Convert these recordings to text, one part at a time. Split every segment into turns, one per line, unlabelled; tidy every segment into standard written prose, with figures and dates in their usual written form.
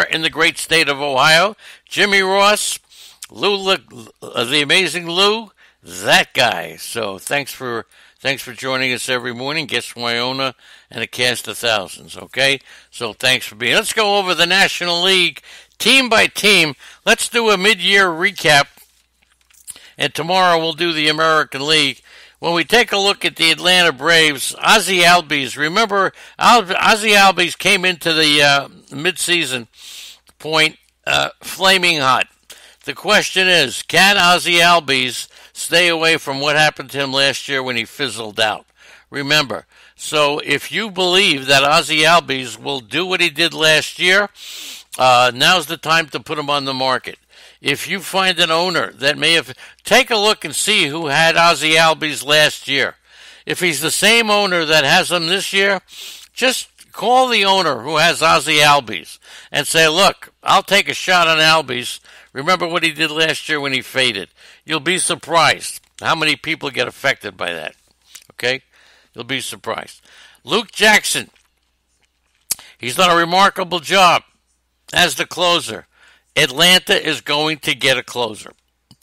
in the great state of Ohio. Jimmy Ross, Lou, the amazing Lou, that guy. So thanks for joining us every morning. Guess Wyona and a cast of thousands, okay? So thanks for being. Let's go over the National League team by team. Let's do a mid-year recap, and tomorrow we'll do the American League. When we take a look at the Atlanta Braves, Ozzie Albies, remember, Ozzie Albies came into the midseason point flaming hot. The question is, can Ozzie Albies stay away from what happened to him last year when he fizzled out? Remember, so if you believe that Ozzie Albies will do what he did last year, now's the time to put him on the market. If you find an owner that may have, take a look and see who had Ozzie Albies last year. If he's the same owner that has him this year, just call the owner who has Ozzie Albies and say, look, I'll take a shot on Albies. Remember what he did last year when he faded. You'll be surprised how many people get affected by that. Okay? You'll be surprised. Luke Jackson, he's done a remarkable job as the closer. Atlanta is going to get a closer.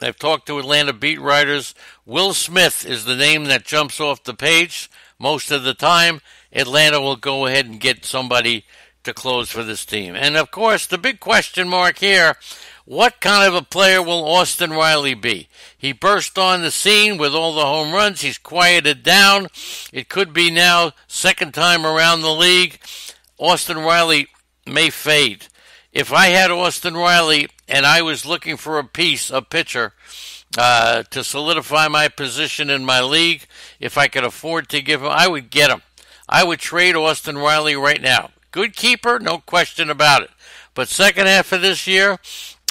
I've talked to Atlanta beat writers. Will Smith is the name that jumps off the page. Most of the time, Atlanta will go ahead and get somebody to close for this team. And, of course, the big question mark here, what kind of a player will Austin Riley be? He burst on the scene with all the home runs. He's quieted down. It could be now second time around the league. Austin Riley may fade. If I had Austin Riley and I was looking for a pitcher, to solidify my position in my league, if I could afford to give him, I would get him. I would trade Austin Riley right now. Good keeper, no question about it. But second half of this year,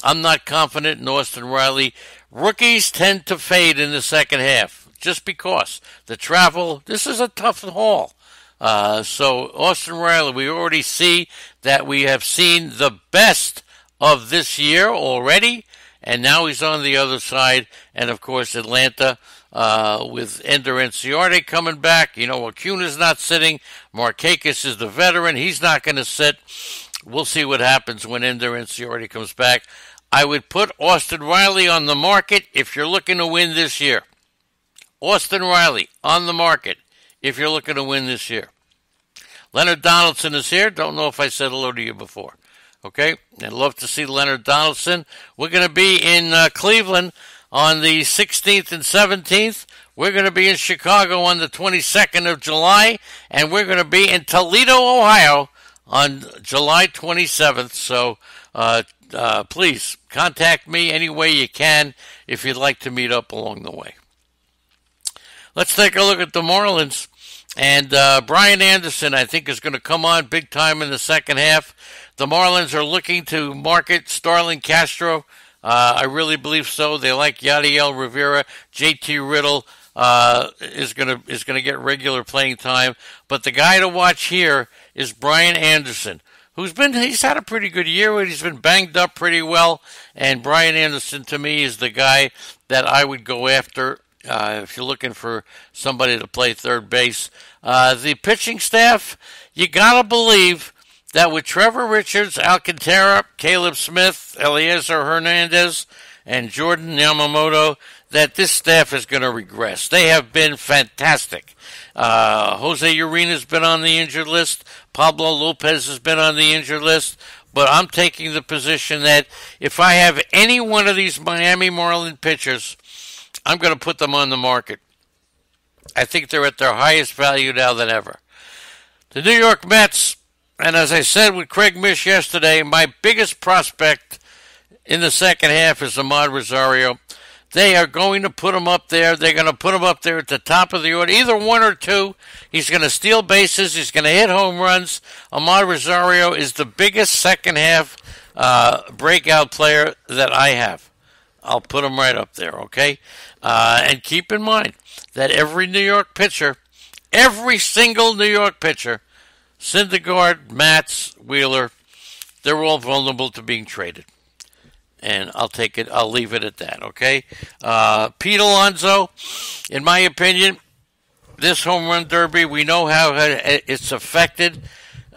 I'm not confident in Austin Riley. Rookies tend to fade in the second half just because the travel, this is a tough haul. So Austin Riley, we already see that we have seen the best of this year already, and now he's on the other side. And of course, Atlanta with Ender Inciarte coming back. You know, Acuna's not sitting. Markakis is the veteran; he's not going to sit. We'll see what happens when Ender Inciarte comes back. I would put Austin Riley on the market if you're looking to win this year. Austin Riley on the market if you're looking to win this year. Leonard Donaldson is here. Don't know if I said hello to you before. Okay? I'd love to see Leonard Donaldson. We're going to be in Cleveland on the 16th and 17th. We're going to be in Chicago on the 22nd of July. And we're going to be in Toledo, Ohio on July 27th. So please contact me any way you can if you'd like to meet up along the way. Let's take a look at the Marlins. And Brian Anderson, I think, is going to come on big time in the second half. The Marlins are looking to market Starlin Castro. I really believe so. They like Yadiel Rivera. JT Riddle is going to get regular playing time. But the guy to watch here is Brian Anderson, he's had a pretty good year. He's been banged up pretty well. And Brian Anderson, to me, is the guy that I would go after. If you're looking for somebody to play third base. The pitching staff, you got to believe that with Trevor Richards, Alcantara, Caleb Smith, Eliezer Hernandez, and Jordan Yamamoto, that this staff is going to regress. They have been fantastic. Jose Urena's been on the injured list. Pablo Lopez has been on the injured list. But I'm taking the position that if I have any one of these Miami Marlin pitchers, I'm going to put them on the market. I think they're at their highest value now than ever. The New York Mets, and as I said with Craig Mish yesterday, my biggest prospect in the second half is Ahmad Rosario. They are going to put him up there. They're going to put him up there at the top of the order, either one or two. He's going to steal bases. He's going to hit home runs. Ahmad Rosario is the biggest second half breakout player that I have. I'll put him right up there, okay? And keep in mind that every New York pitcher, every single New York pitcher, Syndergaard, Matz, Wheeler, they're all vulnerable to being traded. And I'll leave it at that, okay? Pete Alonso, in my opinion, this home run derby, we know how it's affected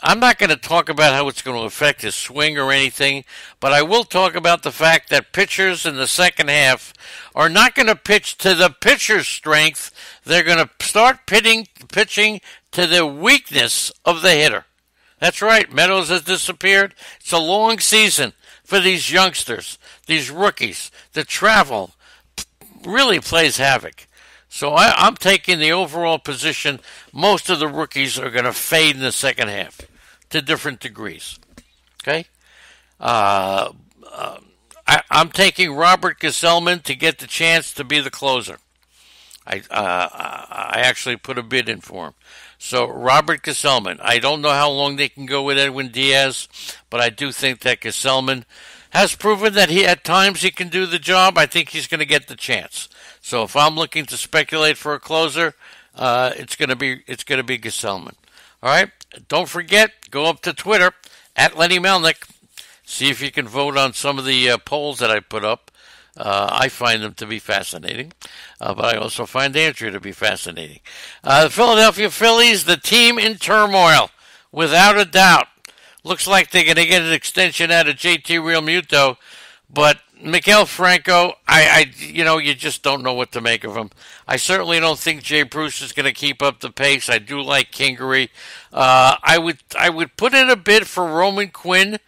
I'm not going to talk about how it's going to affect his swing or anything, but I will talk about the fact that pitchers in the second half are not going to pitch to the pitcher's strength. They're going to start pitching to the weakness of the hitter. That's right, Meadows has disappeared. It's a long season for these youngsters, these rookies. The travel really plays havoc. So I'm taking the overall position. Most of the rookies are going to fade in the second half to different degrees. Okay? I'm taking Robert Gesellman to get the chance to be the closer. I actually put a bid in for him. So Robert Gesellman. I don't know how long they can go with Edwin Diaz, but I do think that Gesellman has proven that at times he can do the job. I think he's going to get the chance. So if I'm looking to speculate for a closer, it's going to be Gesellman. All right. Don't forget, go up to Twitter at Lenny Melnick. See if you can vote on some of the polls that I put up. I find them to be fascinating, but I also find Andrew to be fascinating. The Philadelphia Phillies, the team in turmoil, without a doubt. Looks like they're going to get an extension out of JT Realmuto, but Miguel Franco, you just don't know what to make of him. I certainly don't think Jay Bruce is going to keep up the pace. I do like Kingery. I would put in a bid for Roman Quinn.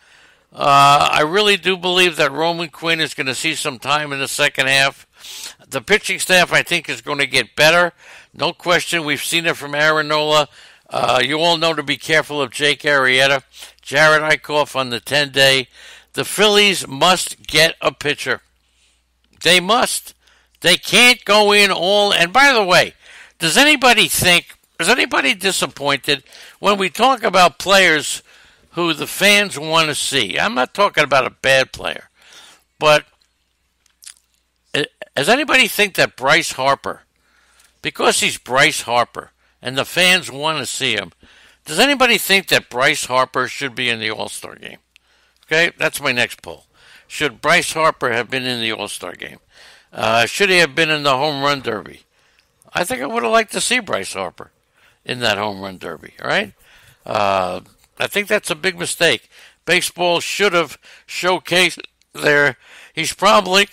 I really do believe that Roman Quinn is going to see some time in the second half. The pitching staff, I think, is going to get better. No question. We've seen it from Aaron Nola. You all know to be careful of Jake Arrieta. Jared Eichhoff on the 10-day. The Phillies must get a pitcher. They must. They can't go in all. And by the way, is anybody disappointed when we talk about players who the fans want to see? I'm not talking about a bad player, but does anybody think that Bryce Harper, because he's Bryce Harper and the fans want to see him, does anybody think that Bryce Harper should be in the All-Star game? Okay, that's my next poll. Should Bryce Harper have been in the All-Star game? Should he have been in the Home Run Derby? I think I would have liked to see Bryce Harper in that Home Run Derby, all right? I think that's a big mistake. Baseball should have showcased there. He's probably,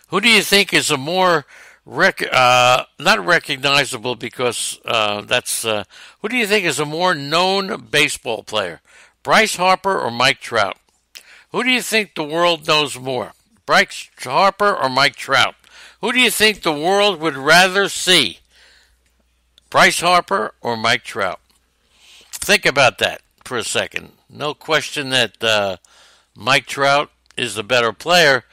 who do you think is a more, not recognizable because who do you think is a more known baseball player? Bryce Harper or Mike Trout? Who do you think the world knows more? Bryce Harper or Mike Trout? Who do you think the world would rather see? Bryce Harper or Mike Trout? Think about that for a second. No question that Mike Trout is the better player,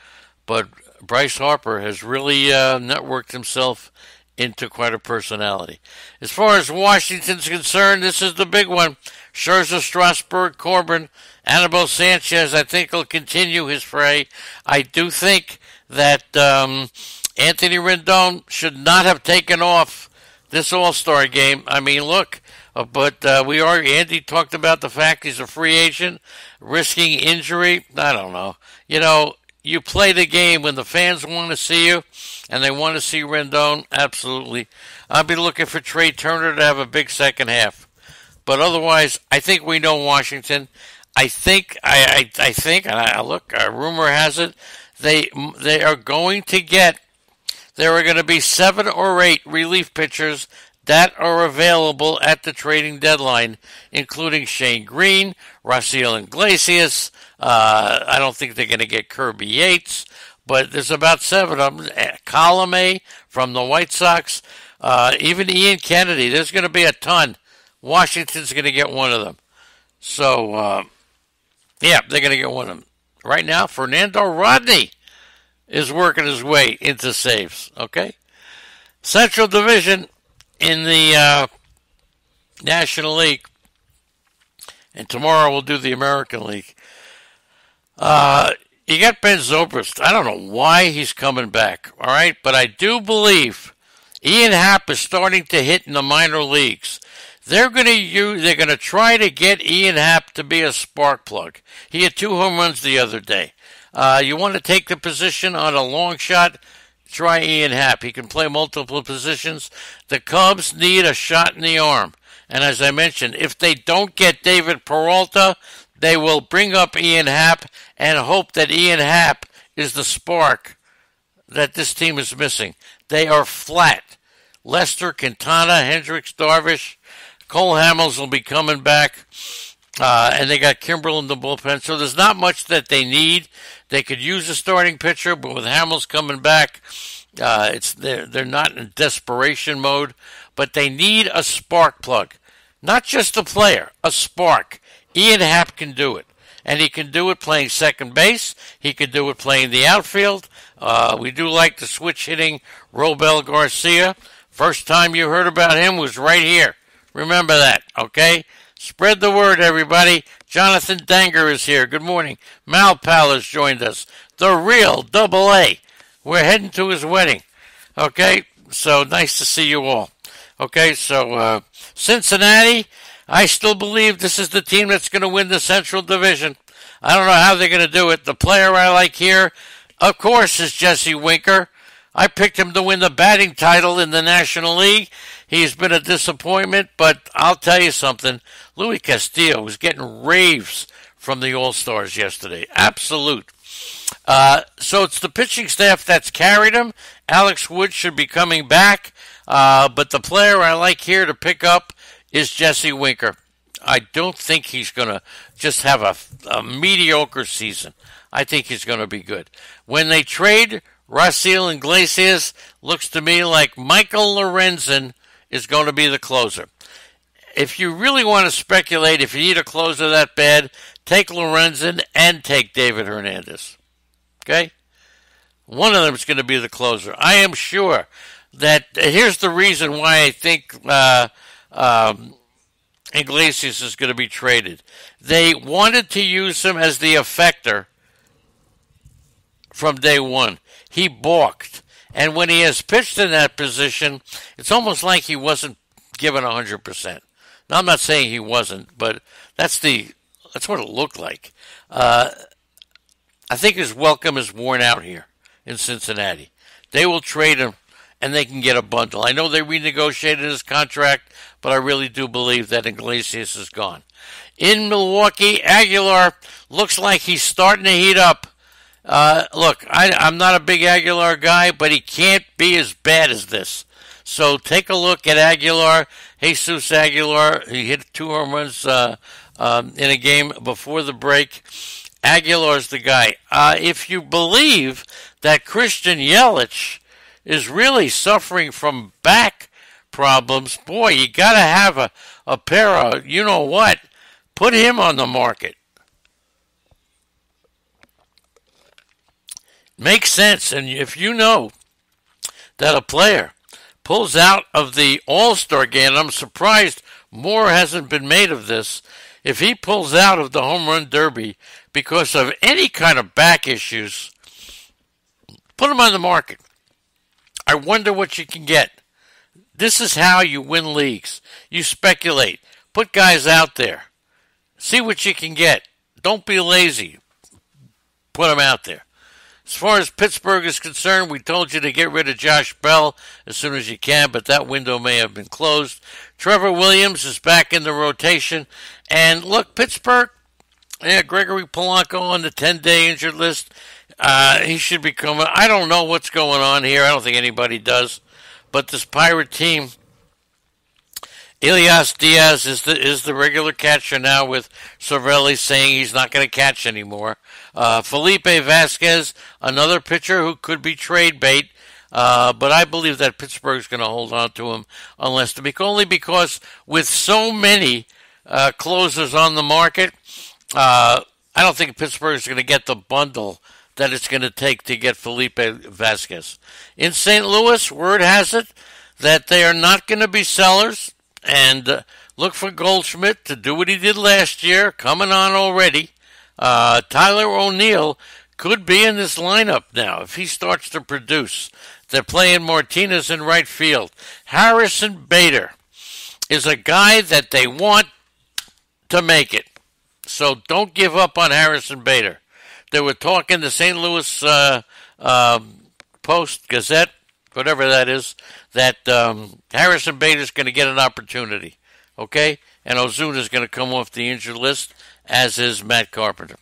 but Bryce Harper has really networked himself into quite a personality. As far as Washington's concerned, this is the big one. Scherzer, Strasburg, Corbin, Anibal Sanchez, I think will continue his fray. I do think that Anthony Rendon should not have taken off this All-Star game. I mean, look, but Andy talked about the fact he's a free agent, risking injury. I don't know. You play the game when the fans want to see you, and they want to see Rendon. Absolutely. I'll be looking for Trey Turner to have a big second half. But otherwise, I think we know Washington. I think, look, rumor has it, they are going to get, there are going to be 7 or 8 relief pitchers that are available at the trading deadline, including Shane Green, Raciel Iglesias. I don't think they're going to get Kirby Yates, but there's about 7 of them. Colome from the White Sox, even Ian Kennedy. There's going to be a ton. Washington's going to get one of them. So, they're going to get one of them. Right now, Fernando Rodney is working his way into saves, okay? Central Division in the National League, and tomorrow we'll do the American League. You got Ben Zobrist. I don't know why he's coming back, all right? But I do believe Ian Happ is starting to hit in the minor leagues. They're going to try to get Ian Happ to be a spark plug. He had 2 home runs the other day. You want to take the position on a long shot? Try Ian Happ. He can play multiple positions. The Cubs need a shot in the arm. And as I mentioned, if they don't get David Peralta, they will bring up Ian Happ and hope that Ian Happ is the spark that this team is missing. They are flat. Lester, Quintana, Hendricks, Darvish, Cole Hamels will be coming back. And they got Kimbrel in the bullpen. So there's not much that they need. They could use a starting pitcher, but with Hamels coming back, they're not in desperation mode. But they need a spark plug. Not just a player, a spark. Ian Happ can do it. And he can do it playing second base. He can do it playing the outfield. We do like the switch hitting Robel Garcia. First time you heard about him was right here. Remember that, okay? Spread the word, everybody. Jonathan Danger is here. Good morning. Mal Pal has joined us. The real Double A. We're heading to his wedding. Okay, so nice to see you all. Okay, so Cincinnati, I still believe this is the team that's going to win the Central Division. I don't know how they're going to do it. The player I like here, of course, is Jesse Winker. I picked him to win the batting title in the National League. He's been a disappointment, but I'll tell you something. Louis Castillo was getting raves from the All-Stars yesterday. Absolute. So it's the pitching staff that's carried him. Alex Wood should be coming back. But the player I like here to pick up is Jesse Winker. I don't think he's going to just have a mediocre season. I think he's going to be good. When they trade Raciel Iglesias, looks to me like Michael Lorenzen is going to be the closer. If you really want to speculate, if you need a closer that bad, take Lorenzen and take David Hernandez. Okay? One of them is going to be the closer. I am sure that here's the reason why I think Iglesias is going to be traded. They wanted to use him as the effector from day one. He balked. And when he has pitched in that position, it's almost like he wasn't given 100%. Now, I'm not saying he wasn't, but that's what it looked like. I think his welcome is worn out here in Cincinnati. They will trade him, and they can get a bundle. I know they renegotiated his contract, but I really do believe that Iglesias is gone. In Milwaukee, Aguilar looks like he's starting to heat up. Look, I'm not a big Aguilar guy, but he can't be as bad as this. So take a look at Aguilar, Jesus Aguilar. He hit 2 home runs in a game before the break. Aguilar's the guy. If you believe that Christian Yelich is really suffering from back problems, boy, you got to have a pair of, you know what, put him on the market. Makes sense. And if you know that a player pulls out of the All-Star game, and I'm surprised more hasn't been made of this, if he pulls out of the Home Run Derby because of any kind of back issues, put him on the market. I wonder what you can get. This is how you win leagues. You speculate. Put guys out there. See what you can get. Don't be lazy. Put them out there. As far as Pittsburgh is concerned, we told you to get rid of Josh Bell as soon as you can, but that window may have been closed. Trevor Williams is back in the rotation. And look, Pittsburgh, Gregory Polanco on the 10-day injured list. He should be coming. I don't know what's going on here. I don't think anybody does. But this Pirate team, Elias Diaz is the regular catcher now, with Cervelli saying he's not going to catch anymore. Felipe Vasquez, another pitcher who could be trade bait, but I believe that Pittsburgh's going to hold on to him only because with so many closers on the market, I don't think Pittsburgh's going to get the bundle that it's going to take to get Felipe Vasquez. In St. Louis, word has it that they are not going to be sellers. And look for Goldschmidt to do what he did last year, coming on already. Tyler O'Neill could be in this lineup now if he starts to produce. They're playing Martinez in right field. Harrison Bader is a guy that they want to make it. So don't give up on Harrison Bader. They were talking the St. Louis Post-Gazette, whatever that is, that Harrison Bader's going to get an opportunity. Okay? And Ozuna's going to come off the injured list, as is Matt Carpenter.